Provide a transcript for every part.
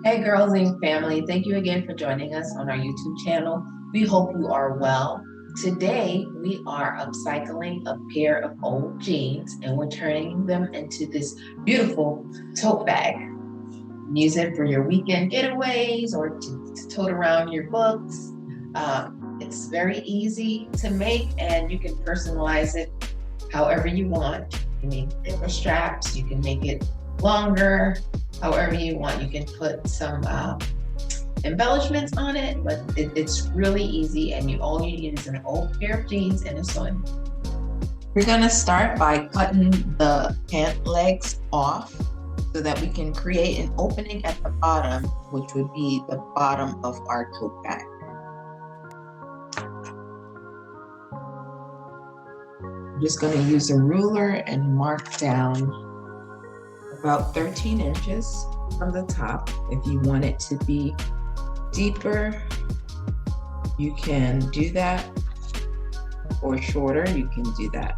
Hey, girls and family, thank you again for joining us on our YouTube channel. We hope you are well. Today, we are upcycling a pair of old jeans and we're turning them into this beautiful tote bag. Use it for your weekend getaways or to tote around your books. It's very easy to make and you can personalize it however you want. You can make thicker straps, you can make it longer, however you want. You can put some embellishments on it, but it's really easy and all you need is an old pair of jeans and a sewing. We're gonna start by cutting the pant legs off so that we can create an opening at the bottom, which would be the bottom of our tote bag. I'm just gonna use a ruler and mark down about 13 inches from the top. If you want it to be deeper, you can do that, or shorter, you can do that.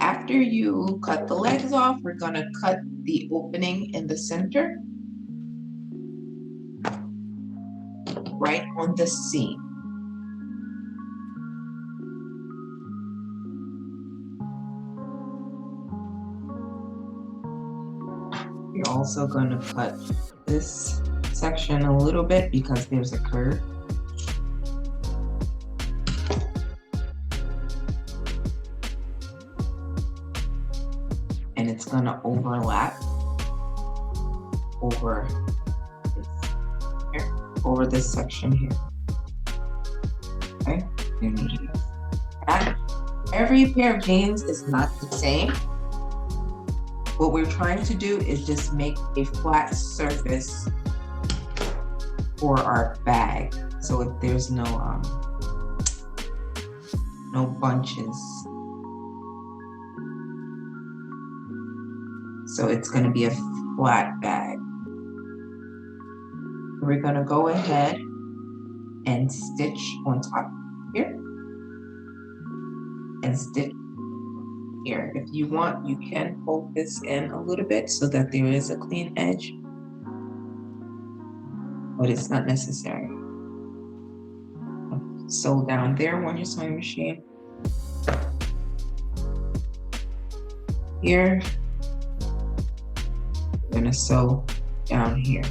After you cut the legs off, we're gonna cut the opening in the center, right on the seam. You're also gonna cut this section a little bit because there's a curve. And it's gonna overlap over this section here. Okay, every pair of jeans is not the same. What we're trying to do is just make a flat surface for our bag, so if there's no bunches. So it's going to be a flat bag. We're going to go ahead and stitch on top here and stitch here. If you want, you can fold this in a little bit so that there is a clean edge, but it's not necessary. Sew down there on your sewing machine. Here, we're gonna sew down here.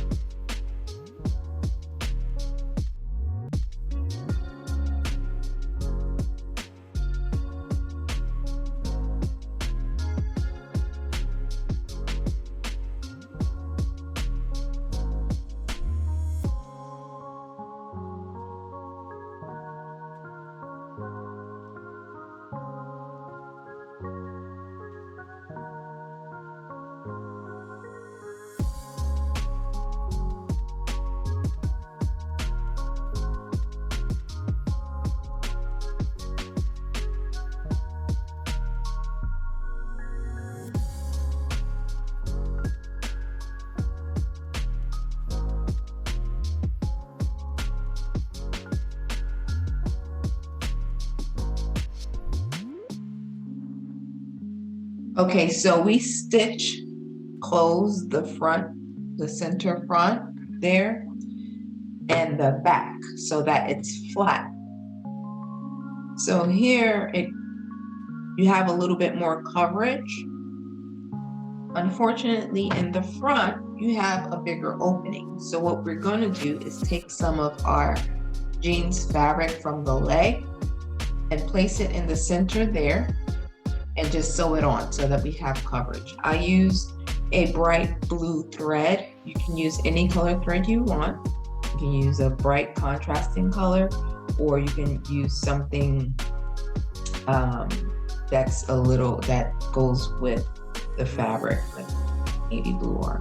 Okay, so we close the front, the center front there, and the back so that it's flat. So here you have a little bit more coverage. Unfortunately, in the front, you have a bigger opening. So what we're gonna do is take some of our jeans fabric from the leg and place it in the center there and just sew it on so that we have coverage. I used a bright blue thread. You can use any color thread you want. You can use a bright contrasting color, or you can use something that goes with the fabric, like navy blue or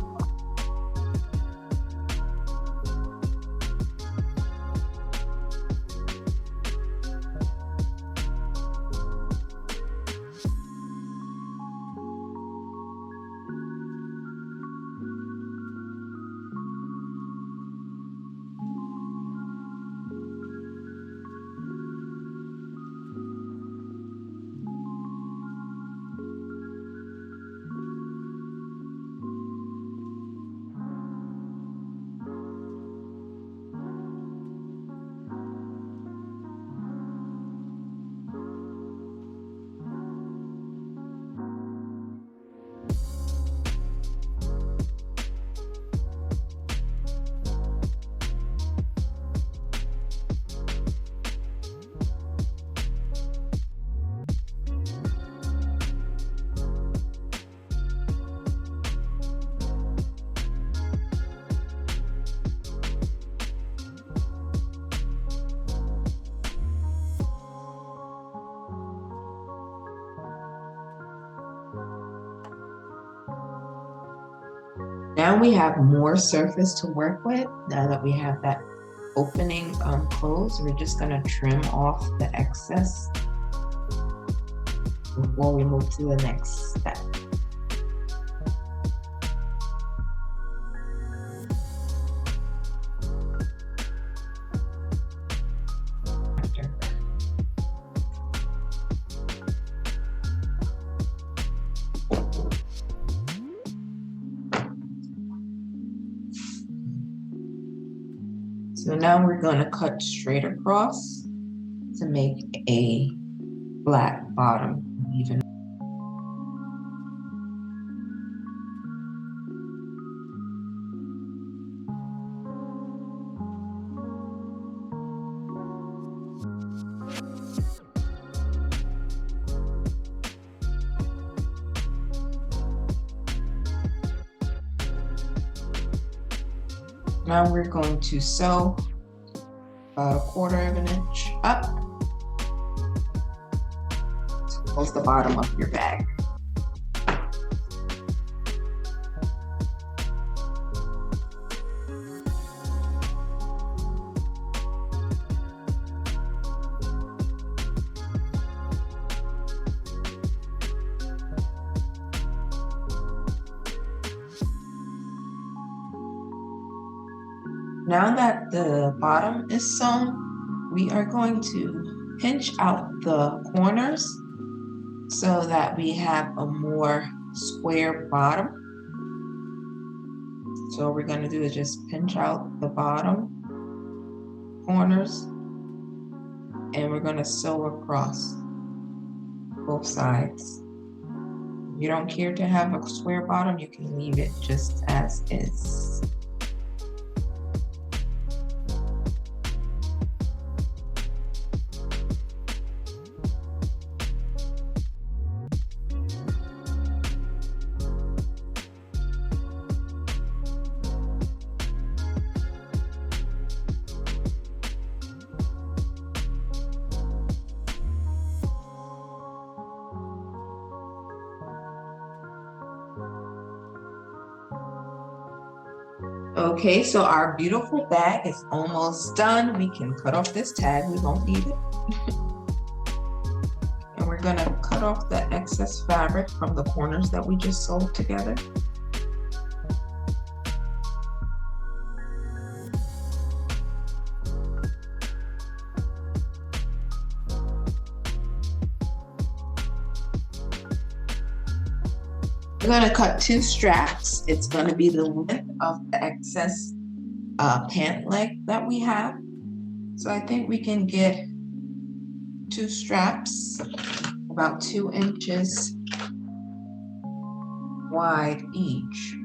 Now we have more surface to work with. Now that we have that opening closed, we're just gonna trim off the excess before we move to the next step. So now we're going to cut straight across to make a flat bottom even. Now we're going to sew about 1/4 of an inch up to close the bottom of your bag. Now that the bottom is sewn, we are going to pinch out the corners so that we have a more square bottom. So what we're going to do is just pinch out the bottom corners and we're going to sew across both sides. If you don't care to have a square bottom, you can leave it just as is. Okay, so our beautiful bag is almost done. We can cut off this tag, we won't need it. And we're gonna cut off the excess fabric from the corners that we just sewed together. We're going to cut 2 straps. It's going to be the length of the excess pant leg that we have. So I think we can get 2 straps about 2 inches wide each.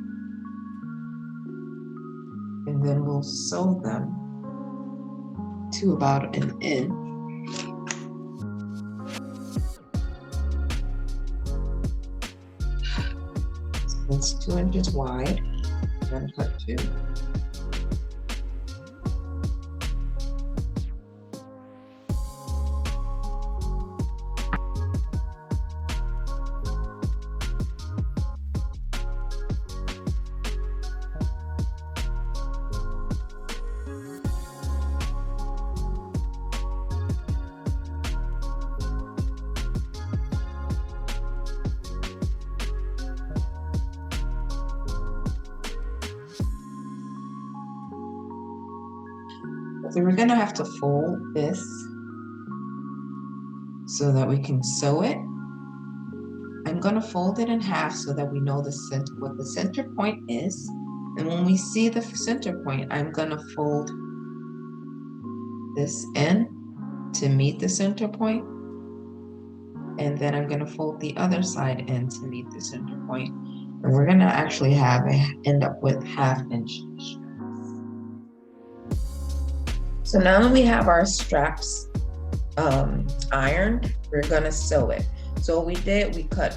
And then we'll sew them to about 1 inch. It's 2 inches wide. I'm going to cut 2. So we're going to have to fold this so that we can sew it. I'm going to fold it in half so that we know what the center point is. And when we see the center point, I'm going to fold this in to meet the center point. And then I'm going to fold the other side in to meet the center point. And we're going to actually end up with 1/2 inch. So now that we have our straps ironed, we're gonna sew it. So what we did, we cut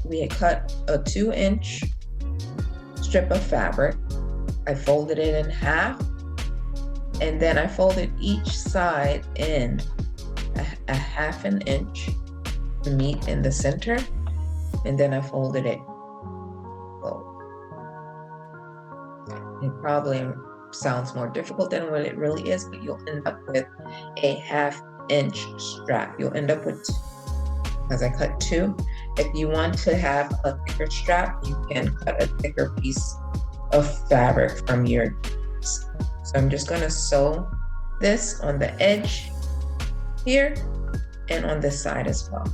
we had cut a 2 inch strip of fabric. I folded it in half, and then I folded each side in a 1/2 inch to meet in the center, and then I folded it It probably sounds more difficult than what it really is, but you'll end up with a 1/2 inch strap. You'll end up with, because I cut 2. If you want to have a thicker strap, you can cut a thicker piece of fabric from your jeans. So I'm just gonna sew this on the edge here and on this side as well.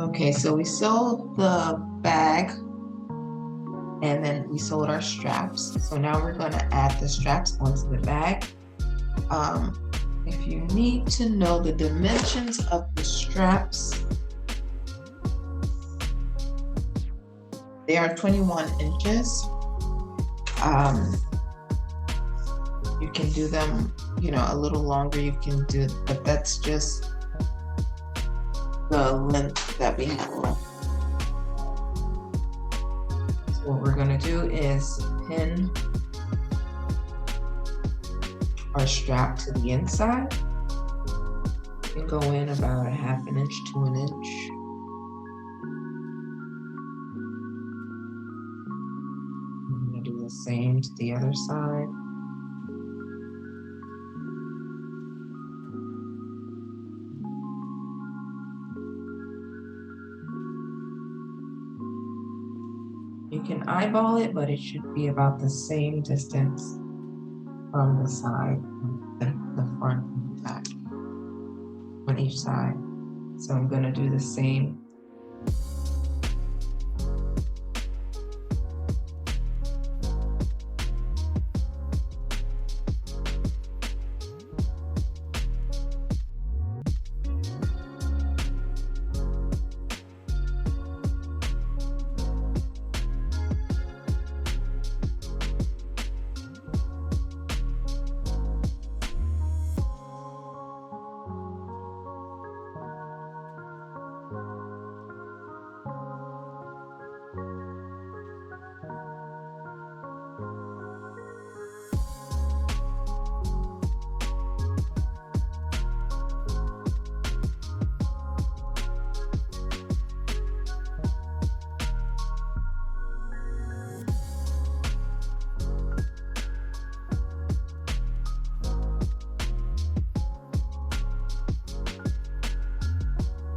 Okay, so we sewed the bag and then we sewed our straps. So now we're going to add the straps onto the bag. If you need to know the dimensions of the straps, they are 21 inches. You can do them, a little longer. You can do, but that's just the length that we have left. So what we're going to do is pin our strap to the inside and go in about a 1/2 inch to 1 inch. I'm going to do the same to the other side. You can eyeball it, but it should be about the same distance from the side, the front and the back on each side. So I'm going to do the same